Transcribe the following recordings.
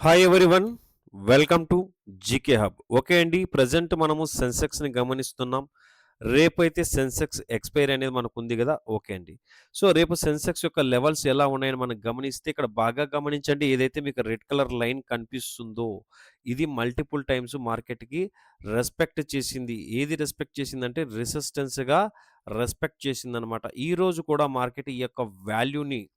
Hi everyone. Welcome to GK hub. Okay అండి. Present మనము సెన్సెక్స్‌ని గమనిస్తున్నాం. రేపైతే సెన్సెక్స్ ఎక్స్‌పైరీ అనేది మనకుంది గదా! ఓకే అండి. సో, రేపు సెన్సెక్స్ యొక్క లెవెల్స్ ఎలా ఉన్నాయని మనం గమనిస్తే ఇక్కడ బాగా గమనించండి. ఏదైతే మీకు రెడ్ కలర్ లైన్ కనిపిస్తుందో ఇది మల్టిపుల్ టైమ్స్ మార్కెట్‌కి రెస్పెక్ట్ చేసింది. ఏది రెస్పెక్ట్ చేసిందంటే రెసిస్టెన్స్‌గా రెస్పెక్ట్ చేసిందనమాట. ఈరోజు కూడా మార్కెట్ ఈ యొక్క వాల్యూని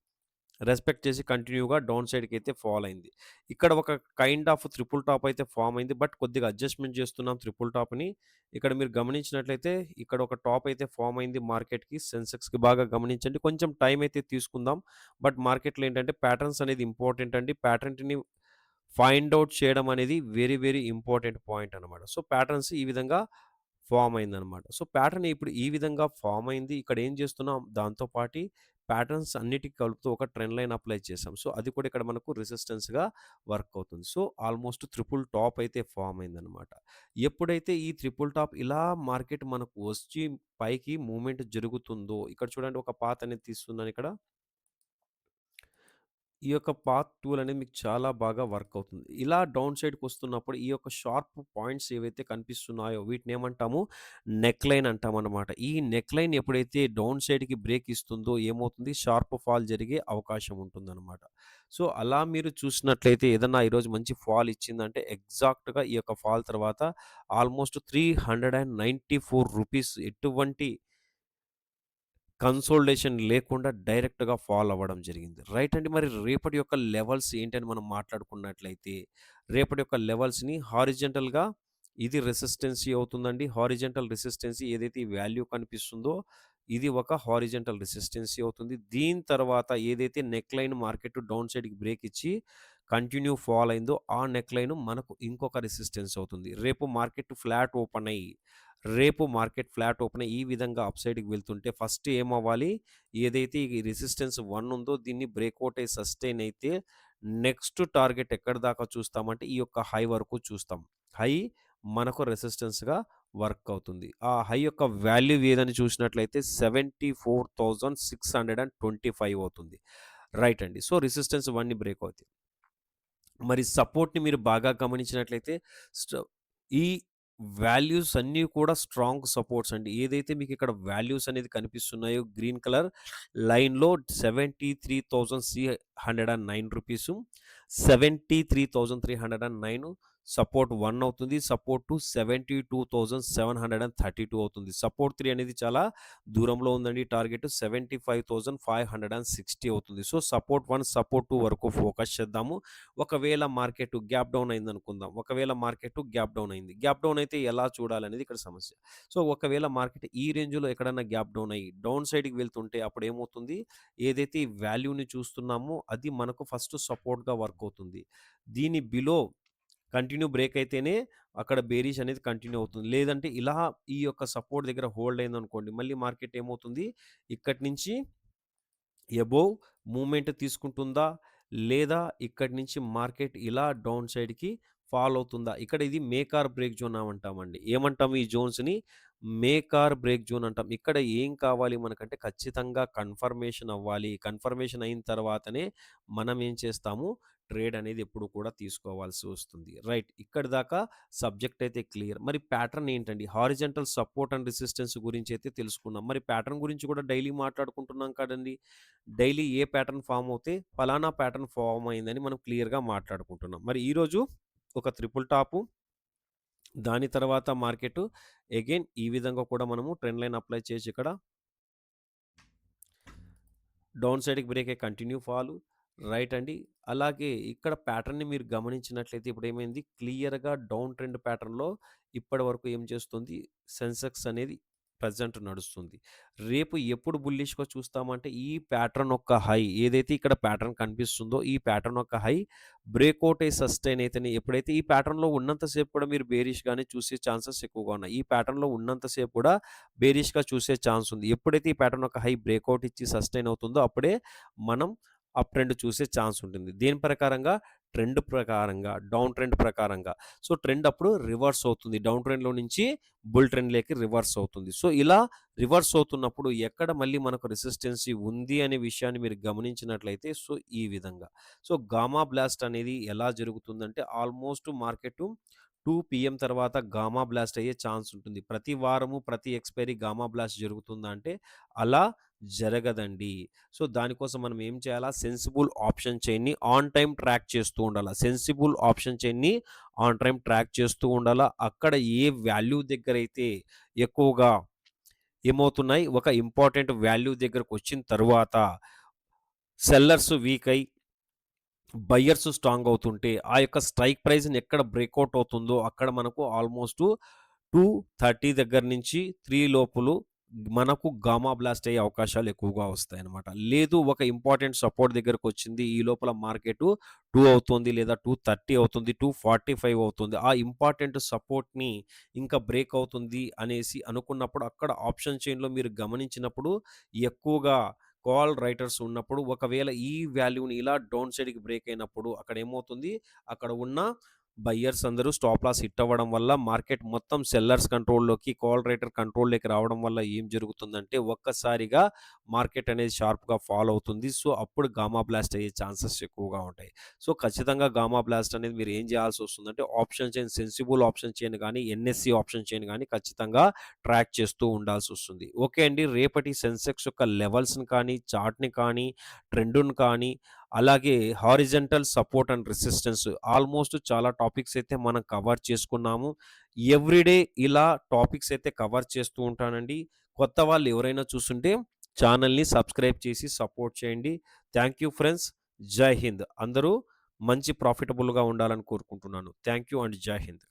రెస్పెక్ట్ చేసి కంటిన్యూగా డౌన్ సైడ్‌కైతే ఫాల్ అయింది. ఇక్కడ ఒక కైండ్ ఆఫ్ ట్రిపుల్ టాప్ అయితే ఫార్మ్ అయింది. బట్ కొద్దిగా అడ్జస్ట్‌మెంట్ చేస్తున్నాం ట్రిపుల్ టాప్‌ని. ఇక్కడ మీరు గమనించినట్లయితే ఇక్కడ ఒక టాప్ అయితే ఫార్మ్ అయింది మార్కెట్‌కి, సెన్సెక్స్‌కి బాగా గమనించండి. కొంచెం టైం అయితే తీసుకుందాం. బట్ మార్కెట్‌లో ఏంటంటే ప్యాటర్న్స్ అనేది ఇంపార్టెంట్ అండి. ప్యాటర్న్‌ని ఫైండ్ ఔట్ చేయడం అనేది వెరీ, వెరీ ఇంపార్టెంట్ పాయింట్ అనమాట. సో, ప్యాటర్న్స్ ఈ విధంగా ఫార్మ్ అయిందనమాట. సో, ప్యాటర్న్ ఇప్పుడు ఈ విధంగా ఫార్మ్ అయింది. ఇక్కడ ఏం చేస్తున్నాం దాంతో పాటి ప్యాటర్న్స్ అన్నిటికి కలుపుతూ ఒక ట్రెండ్ లైన్ అప్లై చేసాం. సో, అది కూడా ఇక్కడ మనకు రెసిస్టెన్స్‌గా వర్క్ అవుతుంది. సో, ఆల్మోస్ట్ ట్రిపుల్ టాప్ అయితే ఫార్మ్ అయిందనమాట. ఎప్పుడైతే ఈ ట్రిపుల్ టాప్ ఇలా మార్కెట్ మనకు వచ్చి పైకి మూవ్‌మెంట్ జరుగుతుందో ఇక్కడ చూడండి ఒక పాత్ అనేది తీస్తున్నాను ఇక్కడ. ఈ యొక్క పాత్ టూల్ అనేది మీకు చాలా బాగా వర్క్ అవుతుంది. ఇలా డౌన్ సైడ్‌కొస్తున్నప్పుడు ఈ యొక్క షార్ప్ పాయింట్స్ ఏవైతే కనిపిస్తున్నాయో వీటినేమంటాము నెక్ లైన్ అంటామనమాట. ఈ నెక్ లైన్ ఎప్పుడైతే డౌన్ సైడ్‌కి బ్రేక్ ఇస్తుందో ఏమవుతుంది షార్ప్ ఫాల్ జరిగే అవకాశం ఉంటుందనమాట. సో, అలా మీరు చూసినట్లయితే ఏదన్నా ఈరోజు మంచి ఫాల్ ఇచ్చిందంటే ఎగ్జాక్ట్‌గా ఈ యొక్క ఫాల్ తర్వాత ఆల్మోస్ట్ రూ. 394 ఎటువంటి కన్సోలిడేషన్ లేకుండా డైరెక్ట్‌గా ఫాల్ అవ్వడం జరిగింది. రైట్ అండి. మరి రేపటి యొక్క లెవెల్స్ ఏంటని మనం మాట్లాడుకున్నట్లయితే, రేపటి యొక్క లెవెల్స్‌ని హారిజాంటల్‌గా ఇది రెసిస్టెన్సీ అవుతుందండి. హారిజాంటల్ రెసిస్టెన్సీ ఏదైతే ఈ వాల్యూ కనిపిస్తుందో, ఇది ఒక హారిజాంటల్ రెసిస్టెన్సీ అవుతుంది. దీని తర్వాత ఏదైతే నెక్ లైన్ మార్కెట్ డౌన్ సైడ్‌కి బ్రేక్ ఇచ్చి కంటిన్యూ ఫాల్ అయిందో, ఆ నెక్ లైన్ మనకు ఇంకొక రెసిస్టెన్స్ అవుతుంది. రేపు మార్కెట్ ఫ్లాట్ ఓపెన్ అయ్యి ఈ విధంగా అప్ సైడ్‌కి వెళ్తుంటే ఫస్ట్ ఏమవ్వాలి? ఏదైతే ఈ రెసిస్టెన్స్ 1 ఉందో దీన్ని బ్రేక్‌ఔట్ అయ్యి సస్టైన్ అయితే నెక్స్ట్ టార్గెట్ ఎక్కడి దాకా చూస్తామంటే ఈ యొక్క హై వరకు చూస్తాం. హై మనకు రెసిస్టెన్స్‌గా వర్క్ అవుతుంది. ఆ హై యొక్క వాల్యూ ఏదని చూసినట్లయితే 74,625 అవుతుంది. రైట్ అండి. సో, రెసిస్టెన్స్ 1ని బ్రేక్ అవుద్ది. మరి సపోర్ట్‌ని మీరు బాగా గమనించినట్లయితే స్ట ఈ వాల్యూస్ అన్నీ కూడా స్ట్రాంగ్ సపోర్ట్స్ అండి. ఏదైతే మీకిక్కడ వాల్యూస్ అనేది కనిపిస్తున్నాయో గ్రీన్ కలర్ లైన్‌లో రూ. 73,309 సపోర్ట్ 1 అవుతుంది. సపోర్ట్ 2 72,732 అవుతుంది. సపోర్ట్ 3 అనేది చాలా దూరంలో ఉందండి. టార్గెట్ 75,560 అవుతుంది. సో, సపోర్ట్ 1, సపోర్ట్ 2 వరకు ఫోకస్ చేద్దాము. ఒకవేళ మార్కెట్ గ్యాప్ డౌన్ అయిందనుకుందాం. ఒకవేళ మార్కెట్ గ్యాప్ డౌన్ అయింది. గ్యాప్ డౌన్ అయితే ఎలా చూడాలనేది ఇక్కడ సమస్య. సో, ఒకవేళ మార్కెట్ ఈ రేంజ్‌లో ఎక్కడన్నా గ్యాప్ డౌన్ అయ్యి డౌన్ సైడ్‌కి వెళ్తుంటే అప్పుడేమవుతుంది? ఏదైతే ఈ వాల్యూని చూస్తున్నామో అది మనకు ఫస్ట్ సపోర్ట్‌గా వర్క్ అవుతుంది. దీని బిలో కంటిన్యూ బ్రేక్ అయితేనే అక్కడ బేరిష్ అనేది కంటిన్యూ అవుతుంది. లేదంటే ఇలా ఈ యొక్క సపోర్ట్ దగ్గర హోల్డ్ అయిందనుకోండి, మళ్ళీ మార్కెట్ ఏమవుతుంది? ఇక్కడి నుంచి ఎబోవ్ మూవ్‌మెంట్ తీసుకుంటుందా? లేదా ఇక్కడి నుంచి మార్కెట్ ఇలా డౌన్ సైడ్‌కి ఫాల్ అవుతుందా? ఇక్కడ ఇది మేక్ ఆర్ బ్రేక్ జోన్ అంటామండి. ఏమంటాం ఈ జోన్స్‌ని? మేక్ ఆర్ బ్రేక్ జోన్ అంటాం. ఇక్కడ ఏం కావాలి మనకంటే ఖచ్చితంగా కన్ఫర్మేషన్ అవ్వాలి. కన్ఫర్మేషన్ అయిన తర్వాతనే మనం ఏం చేస్తాము? ట్రేడ్ అనేది ఎప్పుడు కూడా తీసుకోవాల్సి వస్తుంది. రైట్. ఇక్కడి దాకా సబ్జెక్ట్ అయితే క్లియర్. మరి ప్యాటర్న్ ఏంటండి? హారిజాంటల్ సపోర్ట్ అండ్ రెసిస్టెన్స్ గురించి అయితే తెలుసుకున్నాం. మరి ప్యాటర్న్ గురించి కూడా డైలీ మాట్లాడుకుంటున్నాం కదండీ! డైలీ ఏ ప్యాటర్న్ ఫార్మ్ అవుతే ఫలానా ప్యాటర్న్ ఫార్మ్ అయిందని మనం క్లియర్‌గా మాట్లాడుకుంటున్నాం. మరి ఈరోజు ఒక ట్రిపుల్ టాపు, దాని తర్వాత మార్కెటు అగైన్ ఈ విధంగా కూడా మనము ట్రెండ్ లైన్ అప్లై చేయొచ్చు ఇక్కడ. డౌన్ సైడ్‌కి బ్రేక్ అయ్యి కంటిన్యూ ఫాలు. రైట్ అండి. అలాగే ఇక్కడ ప్యాటర్న్‌ని మీరు గమనించినట్లయితే ఇప్పుడేమైంది క్లియర్‌గా డౌన్ ట్రెండ్ ప్యాటర్న్‌లో ఇప్పటివరకు ఏం చేస్తుంది సెన్సెక్స్ అనేది ప్రెజెంట్ నడుస్తుంది. రేపు ఎప్పుడు బుల్లిష్‌గా చూస్తామంటే ఈ ప్యాటర్న్ యొక్క హై ఏదైతే ఇక్కడ ప్యాటర్న్ కనిపిస్తుందో ఈ ప్యాటర్న్ యొక్క హై బ్రేక్‌ఔట్ అయ్యి సస్టైన్ అయితేనే ఎప్పుడైతే ఈ ప్యాటర్న్‌లో ఉన్నంత సేపు కూడా మీరు బేరిష్‌గానే చూసే ఛాన్సెస్ ఎక్కువగా ఉన్నాయి. ఈ ప్యాటర్న్‌లో ఉన్నంత సేపు కూడా బేరిష్‌గా చూసే ఛాన్స్ ఉంది. ఎప్పుడైతే ఈ ప్యాటర్న్ యొక్క హై బ్రేక్‌ఔట్ ఇచ్చి సస్టైన్ అవుతుందో అప్పుడే మనం అప్ ట్రెండ్ చూసే ఛాన్స్ ఉంటుంది. దీని ప్రకారంగా ట్రెండ్ ప్రకారంగా, డౌన్ ట్రెండ్ ప్రకారంగా. సో, ట్రెండ్ అప్పుడు రివర్స్ అవుతుంది. డౌన్ ట్రెండ్‌లో నుంచి బుల్ ట్రెండ్‌లోకి రివర్స్ అవుతుంది. సో, ఇలా రివర్స్ అవుతున్నప్పుడు ఎక్కడ మళ్ళీ మనకు రెసిస్టెన్సీ ఉంది అనే విషయాన్ని మీరు గమనించినట్లయితే సో, ఈ విధంగా. సో, గామా బ్లాస్ట్ అనేది ఎలా జరుగుతుందంటే ఆల్మోస్ట్ మార్కెటు 2 పీఎం తర్వాత గామా బ్లాస్ట్ అయ్యే ఛాన్స్ ఉంటుంది. ప్రతి వారము, ప్రతి ఎక్స్‌పైరీ గామా బ్లాస్ట్ జరుగుతుందా అంటే అలా జరగదండి. సో, దానికోసం మనం ఏం చేయాలా? సెన్సిబుల్ ఆప్షన్ చైన్‌ని ఆన్ టైమ్ ట్రాక్ చేస్తూ ఉండాలా. సెన్సిబుల్ ఆప్షన్ చైన్‌ని ఆన్ టైమ్ ట్రాక్ చేస్తూ ఉండాలా. అక్కడ ఏ వాల్యూ దగ్గరైతే ఎక్కువగా ఏమవుతున్నాయి? ఒక ఇంపార్టెంట్ వాల్యూ దగ్గరకొచ్చిన తరువాత సెల్లర్స్ వీక్ అయ్యి బయ్యర్స్ స్ట్రాంగ్ అవుతుంటే, ఆ యొక్క స్ట్రైక్ ప్రైస్‌ని ఎక్కడ బ్రేకౌట్ అవుతుందో, అక్కడ మనకు ఆల్మోస్టు 230 దగ్గర నుంచి 3 లోపులు మనకు గామా బ్లాస్ట్ అయ్యే అవకాశాలు ఎక్కువగా వస్తాయన్నమాట. లేదు ఒక ఇంపార్టెంట్ సపోర్ట్ దగ్గరకొచ్చింది. ఈ లోపల మార్కెటు 2 అవుతుంది లేదా 230 అవుతుంది, 245 అవుతుంది. ఆ ఇంపార్టెంట్ సపోర్ట్‌ని ఇంకా బ్రేక్ అవుతుంది అనేసి అనుకున్నప్పుడు అక్కడ ఆప్షన్ చైన్‌లో మీరు గమనించినప్పుడు ఎక్కువగా కాల్ రైటర్స్ ఉన్నప్పుడు ఒకవేళ ఈ వాల్యూని ఇలా డౌన్ సైడ్‌కి బ్రేక్ అయినప్పుడు అక్కడేమవుతుంది, అక్కడ ఉన్న బయ్యర్స్ అందరూ స్టాప్ లాస్ హిట్ అవ్వడం వల్ల మార్కెట్ మొత్తం సెల్లర్స్ కంట్రోల్‌లోకి, కాల్ రైటర్ కంట్రోల్‌లోకి రావడం వల్ల ఏం జరుగుతుందంటే ఒక్కసారిగా మార్కెట్ అనేది షార్ప్‌గా ఫాల్ అవుతుంది. సో, అప్పుడు గామా బ్లాస్ట్ అయ్యే ఛాన్సెస్ ఎక్కువగా ఉంటాయి. సో, ఖచ్చితంగా గామా బ్లాస్ట్ అనేది మీరు ఏం చేయాల్సొస్తుందంటే option chain Sensibull option chain గాని, ఎన్ఎస్‌సి ఆప్షన్ చైన్ గాని ఖచ్చితంగా ట్రాక్ చేస్తూ ఉండాల్సొస్తుంది. ఓకే అండి. రేపటి సెన్సెక్స్ యొక్క లెవెల్స్‌ని కానీ, చార్ట్‌ని కానీ, ట్రెండును కానీ, అలాగే horizontal support and resistance almost చాలా టాపిక్స్ అయితే మనం కవర్ చేసుకున్నాము. ఎవ్రీడే ఇలా టాపిక్స్ అయితే కవర్ చేస్తూ ఉంటానండి. కొత్త వాళ్ళు ఎవరైనా చూస్తుంటే ఛానల్‌ని సబ్స్క్రైబ్ చేసి సపోర్ట్ చేయండి. Thank you friends. జై హింద్. అందరూ మంచి ప్రాఫిటబుల్‌గా ఉండాలని కోరుకుంటున్నాను. థాంక్ యూ అండ్ జై హింద్.